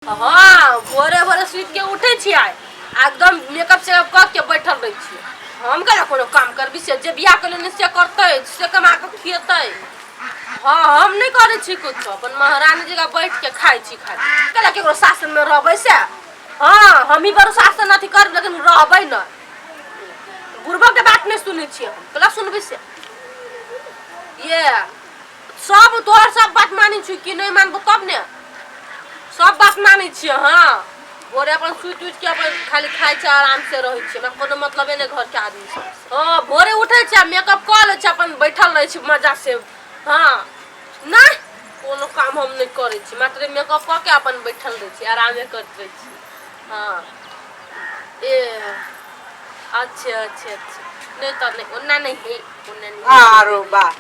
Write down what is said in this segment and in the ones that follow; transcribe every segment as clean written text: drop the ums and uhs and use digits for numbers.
हाँ भोरे भोरे सुत के उठे छियै एकदम मेकअप सेकअप कर के बैठल रही छियै। हम केना कोनो काम करबी से जे बियाह के लेने से करते से कमा के खियते। हाँ हम नहीं करे छी कुछ अपन महारानी जगह बैठ के खाई छी खाली केला केकरो शासन में रहबै से। हाँ हम ही बड़ शासन अथी कर लेकिन रहबै न बुढ़बा के बात नहीं सुनै छी हम केला सुनबै से। ये सब तोहर सब बात मानी छी कि नहीं मानबो तब ने सब बात मानी छियै। हाँ भोरे अपन सुत उठ के अपन खाली खाई छै आराम से रही छियै हमरा कोनो मतलबे नहीं घर के आदमी सब। हाँ भोरे उठे छियै मेकअप कर ले छियै अपन बैठल रही छी मजा से। हाँ नहीं कोनो काम हम नहीं करे छी मात्र मेकअप क के अपन बैठल रही छी आरामे करत रही छी। हाँ ए अच्छा अच्छा अच्छा नहीं तो नहीं ओना नहीं है ओना नहीं। आरो बा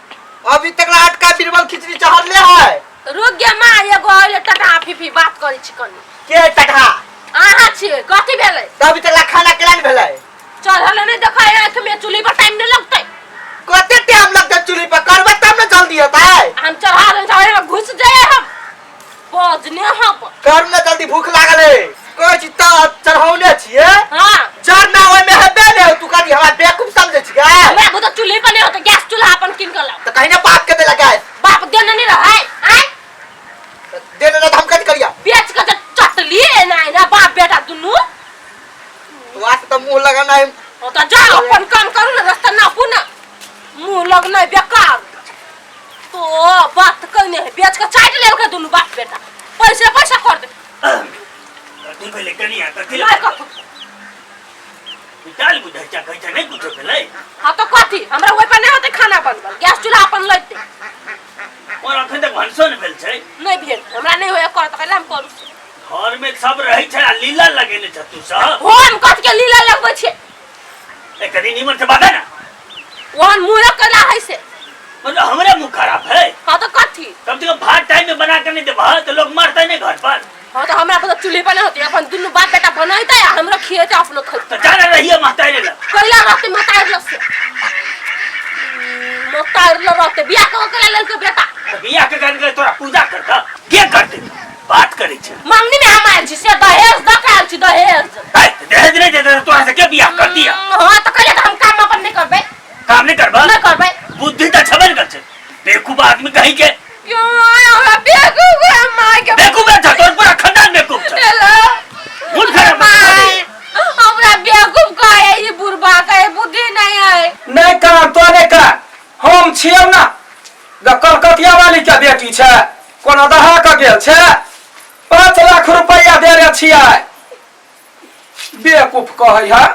अभी तक अटका बीरबल खिचड़ी चढ़ ले है। रुक गे मां एगो टटा फीफी बात करै छी कनी। के टटा आहा छियै कथि भेलै अभी तक खाना केला नहीं भेलै चढ़ल नहीं देखाय आंख में चूल्ही पर टाइम नहीं लगतै कते टाइम लगतै चूल्ही पर करबे तब न जल्दी होतै। हम चढ़ा दे चाहे घुस जाए हम पहुंचने हम कर न जल्दी भूख लागल है कोई चीज त चढ़ौने छिए। हां चढ़ना ओय में हेबे ने तू कनी हमरा बेवकूफ समझै छी गे हमरा बुत चूल्ही पर नहीं होतै गैस चूल्हा अपन किन के लाओ त कहीं ना बात के दे लगा बाप देने नहीं रहै आय देने न हम कथि करिया बेच के चटली नहीं ना बाप बेटा दुनु तू आज त मुंह लगाना है ओ त जा अपन काम करू ना रास्ता ना पुना मुंह लगना बेकार तो बात कने है बेच के चाट लेल के दुनु बाप बेटा पैसा पैसा कर दे तू पहले कनिया त दिल नहीं कथु डाल बुझा चा कहै छै नहीं कुछो भेलै। हां तो कथि हमरा ओइ पर नहीं होतै खाना बनबल गैस चूल्हा अपन लैते और अखन तक भनसन भेल छै नहीं भेल हमरा नहीं होय कर त हम करू घर में सब रहै छै आ लीला लगेने छ तू सब हम कथ के लीला लगबै छै ए कनी निमन से बात है ना ओहन मुंह कला है से मतलब हमरे मुंह खराब है। हां तो कथि कम से कम भात टाइम में बना के नहीं देबा तो लोग मरते नहीं घर पर। हां तो हमरा पता चूल्हे पर नहीं होतै अपन दुनु बाप बेटा बनैतै आ हमरा खिएतै अपनो तो खैतै जाना रहिए महतारी ला कैला रहतै महतार लस से महतार ल रहतै बियाह के लेल के बेटा तो बियाह के करके तोरा पूजा करता के करते बात करे छै मांगनी में हम आयल छी से दहेज दकाल छी दहेज दहेज नहीं देते तो तोरा से के बियाह कर दिया। हां तो कहले हम काम अपन नहीं करबै काम नहीं करबा नहीं करबै बुद्धि त छबे कर छै बेवकूफ आदमी कहीं के क्यों हमरा बेवकूफ है माय के बेवकूफ है तोर पूरा खानदान बेवकूफ छै हेलो मुंह खराब मत कर हमरा बेवकूफ कहे ई बुढ़बा कहे बुद्धि नहीं है नहीं कर तो नहीं कर हम छियौ ना कलकतिया वाली के बेटी छै कोनो दहा के गेल छै 5 लाख रुपया देले छियै बेवकूफ कहै है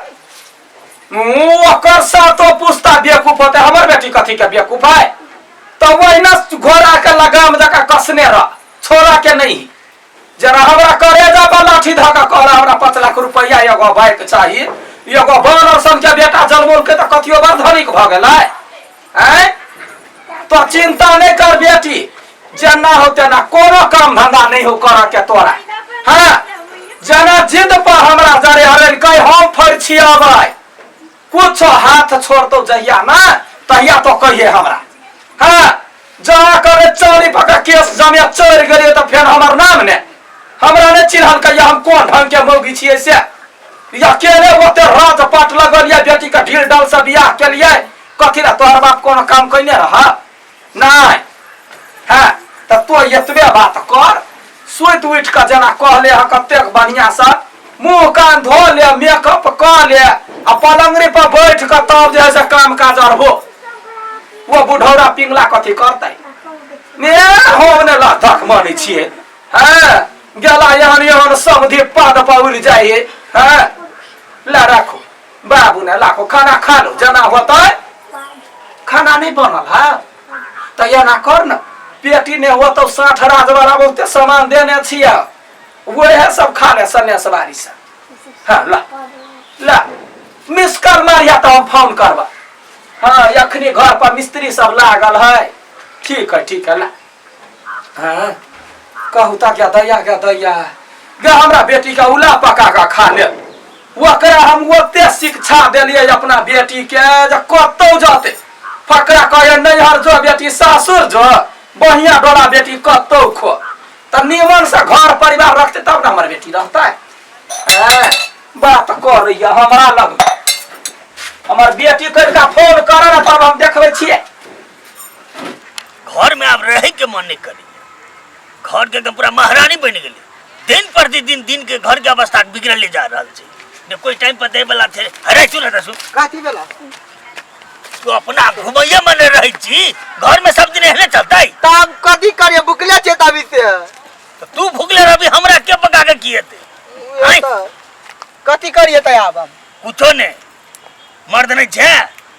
ओकर सातो पुस्ता बेवकूफ होते हमर बेटी कथी के बेवकूफ है तो वही न घोड़ा के लगाम जका कसने रह छोरा के नहीं जरा हमरा करेजा पर लाठी धका कहला हमरा 5 लाख रुपया एगो बाइक चाहिए एगो बानर सन के बेटा जलमोल के त कथियो बड़ धनिक भ गेलै हैं तो चिंता नहीं कर बेटी जना होते ना कोनो काम धंधा नहीं हो कर के तोरा। हां जना जिद पर हमरा जरे हरन कह हम फर छियाबै कुछ हाथ छोड़तो जहिया ना तहिया तो कहिए हमरा। हां जा करे चोरी पका केस जमे चोर गेलिए तो फिर हमर नाम ने हमरा ने चिन्हल कहिया हम कोन ढंग के मौगी छियै से या केले ओते राज पाट लगलिए बेटी का ढील डाल से बियाह के लिए कथि ला तोहर बाप कोनो काम कइने रह नहीं। हां त तो एतबे बात कर सुत उठ के जना कहले ह कते बढ़िया से मुंह कान धो ले मेकअप कर ले आ पलंगरी पर बैठ के तब जे से काम काज हो वो बुढ़ौरा पिंगला कथी करतै ने हम ने लाथक मानै छियै। हां गेला यहाँ समधि पद पर उड़ जाइए। हां ला राखो बाबू ने लाखो खाना खा लो जना होतै खाना नहीं बनल है तो ये ना कर न बेटी ने हो तो 60 राजवाला बहुते सामान देने छिया वही सब खा ले सन्यास बारी से। हाँ ला ला मिस कर मारिया तो हम फोन करबा। हाँ अखनी घर पर मिस्त्री सब लागल है ठीक है ला। हाँ कहू ता क्या दैया गे हमरा बेटी का उला पका का खा ले ओकरा हम ओते शिक्षा देलिए अपना बेटी के जे कतौ जाते फकरा कहे नैहर जो बेटी सासुर जो बढ़िया डोला बेटी कतौ खो तो निमन से घर परिवार रखते तब ना हमारे बेटी रहता है। बात कर रही है हमारा लग हमार बेटी करके फोन करे ना तब हम देखबे छिए। घर में आप रहे के मन नहीं करी, घर के पूरा महारानी बन गई। दिन प्रतिदिन दिन के घर के अवस्था बिगड़ले जा रहा है। ने कोई टाइम पर दे वाला थे अरे सुन रसु काती बेला तू अपना घुमैया मन रही छी, घर में सब दिन एहने चलता है। तब कदी करिए बुकले छे तभी से तो तू भूखले रही हमरा के पका के किए थे कथी करिए त आब हम कुछो ने मर्द नहीं छे।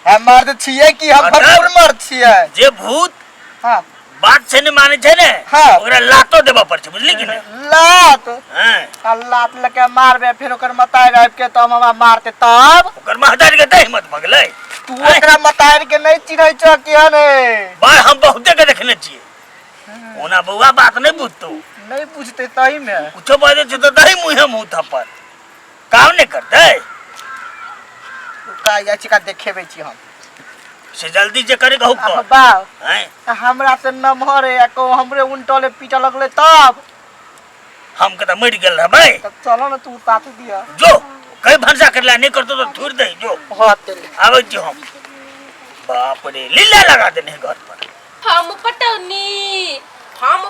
हम मर्द छिए कि हम भरपूर मर्द छिए। जे भूत हां बात से नहीं माने छे ने हाँ। ओकरा लातो देबा पर छे बुझली कि नहीं। लात हां लात लेके मारबे फिर ओकर मताई आब के त हमरा मारते तब ओकर महतारी के दही मत भगले। तू ओकरा मताई के नहीं चिन्है छ किया ने बार हम बहुते के देखने छिए। ओना बउआ बात नहीं बुझतो नहीं पूछते तही में कुछो बाजे छे तो दही मुंह मुंह थप्पड़ काम नहीं करते। का या चिका देखेबे छी हम से जल्दी जे करे कहू कर बा हैं हमरा से नमहर है को हमरे उल्टले पीटा लगले तब हम कदा मर गेल रहबै। तब चलो ना तू तातू दिया जो कई भंसा करला नहीं करतो तो थूर दे जो हाथ आवे छी हम। बाप रे लीला लगा देने घर पर। हम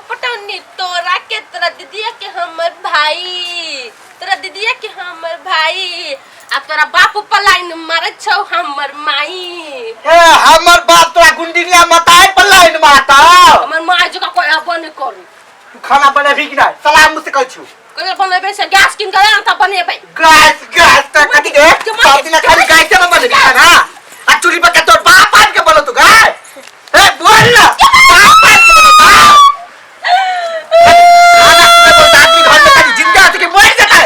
पटौनी तोरा के तोरा दीदिया के हमर भाई तोरा दीदिया के हमर भाई आ तोरा बाप ऊपर लाइन मारे छौ हमर माई। हे हमर बाप तोरा गुंडीलिया मताई पर लाइन मारता हमर माई जो का कोई बने करू तू खाना बनेबी कि नहीं सलाम मुझसे कहै छु कोई बनेबे से गैस किन के आना त बनेबे गैस त कथि के सब दिन खाली गैस से बनेबी खाना आ चूल्ही पर के तोर बाप आन के बोलो तू गाय हे बोल ना बाप आन के बोलो खाना तुम्हें बोलता आदमी घर में कहीं जिंदा है कि मर जाता है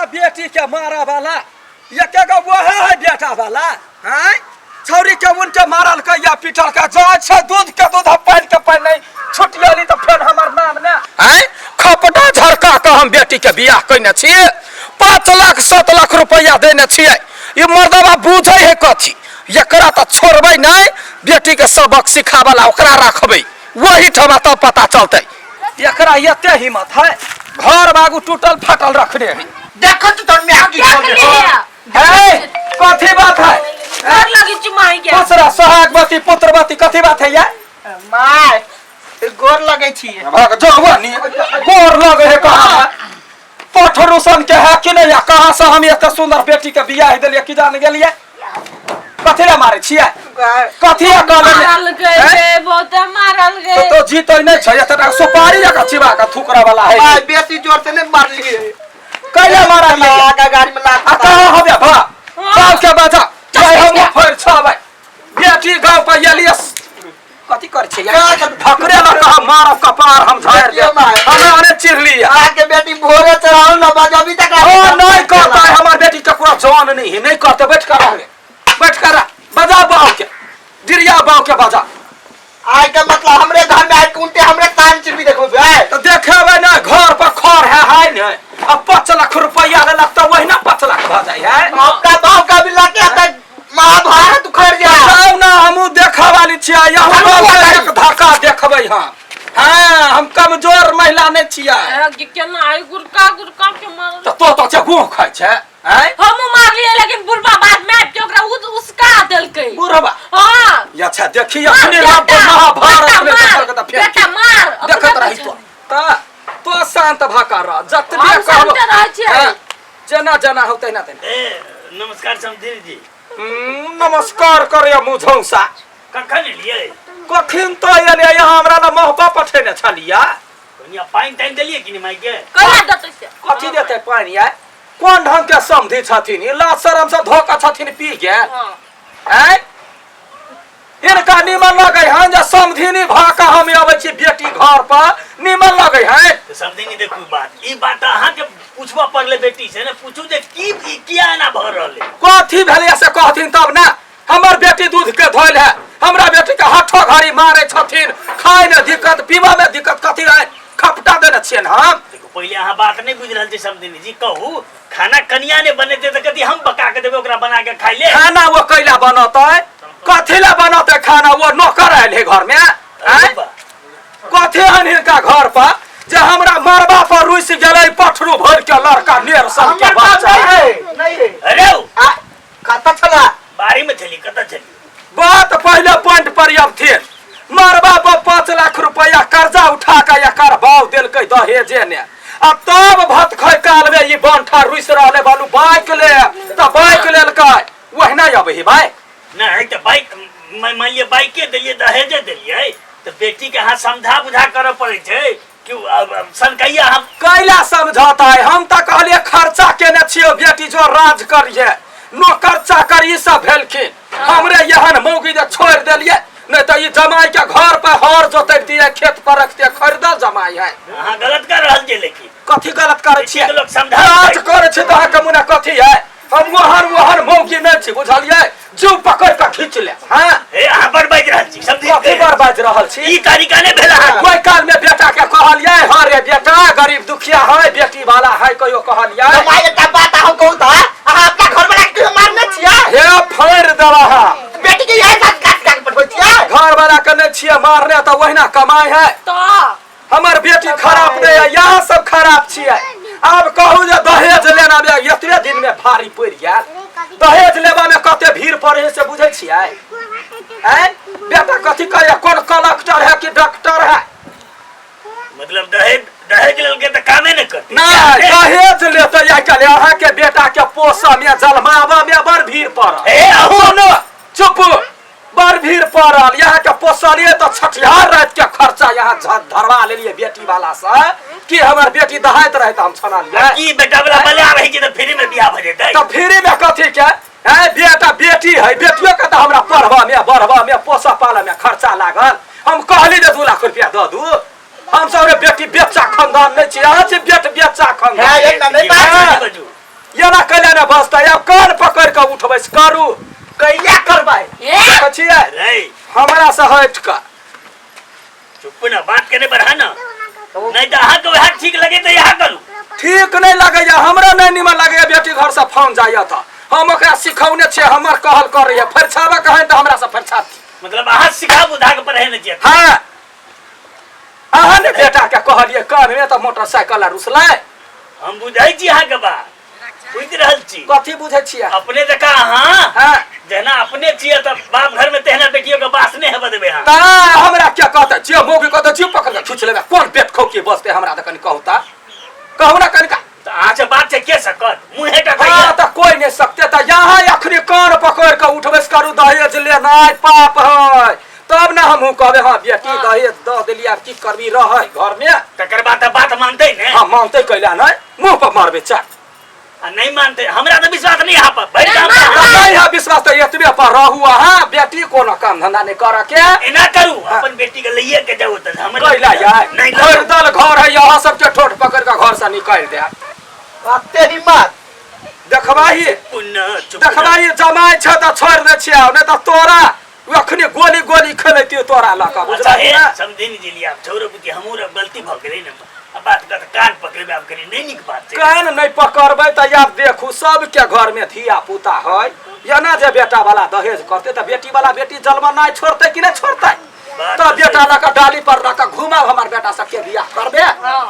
बेटी के मारा वाला ये के गो है बेटा वाला हैं छौरी के उनके मारल के या पीटल के जाय छै दूध के दूध पानी के पानी नहीं छुटियली तो फिर हमर नाम ने हैं खपटा झरका के हम बेटी के बियाह कइने छी 5 लाख 7 लाख रुपया देने छियै ई मर्दवा बुझै है कथी एकरा त छोड़बै नहीं बेटी के सबक सिखावला ओकरा रखबै वही ठमा तब पता चलतै एकरा एते हिम्मत है घर बागु टूटल फाटल रखने है देखो तो तोर में आगी छोड़ दे है कथी बात है डर लगी चुमाई के दूसरा सोहागवती पुत्रवती कथी बात है ये माय गोर लगे छी जवानी गोर लगे है कहाँ पठरुसन के है कि नहीं कहाँ से हम एक सुंदर बेटी के बियाह दिलिए कि जान गेलिए कथी रे मारे छियै कथी मारल गए बहुत मारल गए तो जीतै नहीं छै एतना सुपारी जका चिबा का थुकरा वाला है माय बेसी जोर से नहीं मार लिए कैले मारा लगा गाड़ी में लाग आ कहाँ हबे भा गाँव के बजा चाहे हम फर छबै बेटी गाँव पे एलिए कथी कर छै फकरे ला कहा मारब कपार हम झाड़ दे हमारे चिरली आके बेटी भोरे चढ़ाओ ना बजा अभी तक ओ नहीं करता है हमार बेटी का पूरा जान नहीं है नहीं करते बैठ कर रहे बैठ कर बजा बाव के दिरिया बाव के बजा आय का मतलब हमरे घर में आय कुंटे हमरे कान चिपी देखो बे तो देखेबे ना घर पर खर है नहीं अब 5 लाख रुपया ले लगता वही ना 5 लाख भ जाय है आपका बाव का भी लगे त महाभारत उखड़ जा जाओ ना हमू देखा वाली छिया यहाँ एक धक्का देखबै हम हां हम कमजोर महिला नहीं छिया केना आई गुरका गुरका के मार तो छे गो खाय छे हैं हम मार लिए लेकिन बुढ़वा बाद में के ओकरा उसका देलकै बुढ़वा हां अच्छा देखिए अपने रब महाभारत में देखल त बेटा मार देखत रही तो शांत भाका रह जतने कहब जना जना होतै ना तने नमस्कार समधीर जी नमस्कार करे मुझौसा कखन लिए कखिन तो एले यहाँ हमरा ना महबा पठेने छलिया कनिया पानी टाइम देलिए कि नहीं माई के कहिया देतै से कथी देते पानी है कोन ढंग के समझी छथिन ई ला शरम से धोखा छथिन पी के हैं इनका निमन लगे हैं जे समधिनी भाका हम आबै छी बेटी घर पर निमन लगे हैं तो समधिनी देखू बात ई बात अहाँ के पूछबा पड़ले बेटी से ने पूछू जे की किया ना भ रहले कथी भेले से कहथिन तब ना हमर बेटी दूध के धोइल है हमरा बेटी के हाथो घड़ी मारे छथिन खाए में दिक्कत पीवा में दिक्कत कथी है खपटा देने छियन हम देखो पहले अहाँ बात नहीं बुझ रहल छी समधिनी जी कहू खाना कनिया ने बनेते त कथी हम पका के देबे ओकरा बना के खाइ ले खाना वो कैला बनतै कथी ला बनतै खाना वो नौकर आयल है घर में कथी अनिल का घर पर जे हमरा मरबा पर रुस गेलै पठरू भर के लड़का नेर सन के बच्चा नहीं रे अरे खाता चला बारी में चली कता चली बात पहले पॉइंट पर अब थे मरबा पर 5 लाख रुपया कर्जा उठा के एकर भाव देलकै दहेजे ने अब तब भत खै काल में ई बंठा रुस रहले बालू बाइक ले त बाइक लेलकै वही नहीं अबे भाई नहीं तो बाइक मान लिया बाइके दिलिए दहेजे दिलिए तो बेटी के हाथ समझा बुझा करे पड़े छे कि सनकैया हम कैला समझौता है हम त कहलिए खर्चा केने छियो बेटी जो राज करिए नौकर चाकर ई सब भेलखिन हमरे यहन मौगी दे छोड़ देलिए नहीं तो ये जमाई के घर पर हर जोतै दिए खेत पर रखते खरीदल जमाई है हां गलत कर रहल जे लेकिन कथी गलत करे छिए लोग समझा राज करे छै त के मुना कथी है हम वहन मौगी नहीं छी बुझलिए जो पकड़ के खींच ले हां ए अहाँ पर बाज रहल छी सब कथी पर बाज रहल छी ई तरीका ने भेला कोई काल में बेटा के कहलिए हां रे बेटा गरीब दुखिया है बेटी वाला है कहियो कहलिए माय एकटा बात हम कहू त अहाँ अपना घर वाला के मारने छियै हे फेर देला बेटी के यही बात काट काट पठबै छियै घर वाला के नहीं छियै मारने त वहिना कमाई है तो हमर बेटी खराब नहीं है यहाँ सब खराब छियै अब कहू जे दहेज लेना में एतबे दिन में भारी पड़ गेल दहेज लेबा में कते भीड़ पड़े से बुझै छियै हैं बेटा कथी कहे कोन कलेक्टर है कि डॉक्टर है मतलब दहेज लेके त कामे न करते नहीं दहेज लेते या के अहाँ के बेटा के पोसा में जलमावा में बड़ भीड़ पड़ल ए सुनो चुप बड़ भीड़ पड़ल यहाँ के पोसलिए तो छठिहार रात के खर्चा यहाँ धरवा लेलिए बेटी वाला से कि हमर बेटी दहाइत रहे हम छना लिए की बेटा वाला बला रही कि त फ्री में बियाह भ जेतै तो फ्री में कथी के है बेटा बेटी है बेटियों के तो हमरा पढ़वा में पोसा पाला में खर्चा लागल हम कहली जे 2 लाख रुपया दे दू हम सब रे बेटी बेचा खानदान नहीं छी अहाँ छी बेचा खानदान है एक नहीं बात बजू ये ना कल्याण बसता अब कान पकड़ के उठबै करू कैला करबै ए छिए रे हमरा से हट का चुप ना बात करे बढ़ा ना नहीं तो अहाँ को हाथ ठीक लगे तो यहाँ करूँ ठीक नहीं लगैया हमरा नहीं निमन लगैया बेटी घर से फोन जाइया था हम ओकरा सिखौने छियै हमर कहल कर रही है फरछावा कहे तो हमरा से फरछाती मतलब अहाँ सिखा बुधा के पढ़े नहीं चाहिए हाँ अहाँ ने बेटा के कहलिए कान में तो मोटरसाइकिल रुसलै हम बुझाई छी अहाँ के बात बुझ रहल छी कथी बुझे छियै अपने तो कहा हाँ हाँ जना अपने छिए तो बाप घर में तेहना बेटियों के बास नहीं है बदबे हाँ ता हमरा क्या कहता जे मोगी कहता जी पकड़ के खींच लेबे कौन पेट खौकी बसते हमरा त कनी कहता कहू ना कनिका तो आज बात से के सकत मुँहे टा हाँ कहिया तो कोई नहीं सकते तो यहाँ अखनी कान पकड़ के उठबेस करू दहेज लेनाइ पाप है तब ना हमहू कहबे हाँ बेटी दहेज दे देलिए अब की करबी रह घर में तकर बात मानते ने हाँ मानते कैला नहीं मुंह पर मारबे चार आ नहीं मानते हमरा तो विश्वास नहीं यहाँ पर भाई काम नहीं है विश्वास तो एतबे पर रहू हाँ बेटी कोनो काम धंधा नहीं कर के एना करू अपन बेटी के लिए के जाओ तो हम कैला यार नहीं घर दल घर है यहाँ सबके ठोट पकड़ के घर से निकाल दे तेरी मात देखबाही पुण्य चुप देखबाही जमाई छ त छोड़ दे छिया नहीं तो तोरा अखनी गोली गोली खेलती तोरा लका अच्छा बुझलही है ना समझे नहीं जिलिया छोरो बुती हमूर गलती भ गेलै न अब बात का कान पकड़बे अब करी नहीं निक बात छै कान नहीं पकड़बै त यार देखू सबके घर में धिया पुता है या ना जे बेटा वाला दहेज करते त बेटी वाला बेटी जलवा नहीं छोड़ते कि नहीं छोड़ते बात तो तो बेटा लका डाली पर लका घुमा हमार बेटा सबके बियाह करबे हां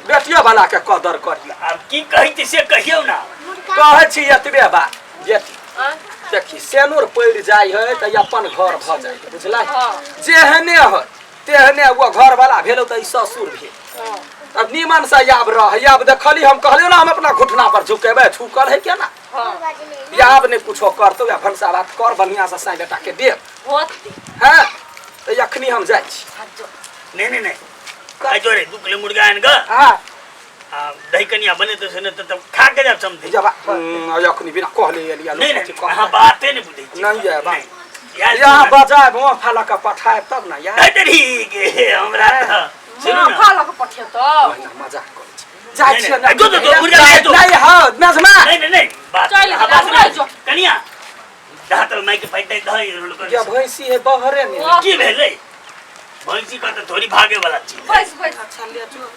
बेटियो वाला के कदर करिया अब की कहि त से कहियो ना कहै छी एतबे बा बेटी देखी सेनुर पड़ जाय है त अपन घर भ जाय बुझला हाँ। जेहने है तेहने वो घर वाला भेलो त ससुर भेल अब नीमन से याब रह याब देखली हम कहलियो ना हम अपना घुटना पर झुकेबे झुकल है क्या ना याब ने कुछो करतो या भनसा बात कर बढ़िया से साई बेटा के दे होती हैं त अखनी हम जाय छी नहीं काय जोरे 2 किलो मुर्गा आन ग हां दही कनिया बने तो से न त खा के जब समझे जब अखनी बिना कहले एलिया नहीं लोग नहीं हां बाते नहीं बुझै छी नहीं है बात यार यहाँ बजाय वो फाला का पठाए तब ना यार ठीक है हमरा त सुनो हां ना खा लक पठे तो ओहिना मजाक करै छी जाय छी ना जो मुर्गा ले जो नहीं हां नजमा नहीं बात चल, हाँ, बात चल, चल। कनिया जहाँ तक माइक फाइट दही रोल कर ये भैंसी है बहरे में वाह। की भेलै भैंसी का तो थोड़ी भागे वाला चीज है। बस अच्छा ले जो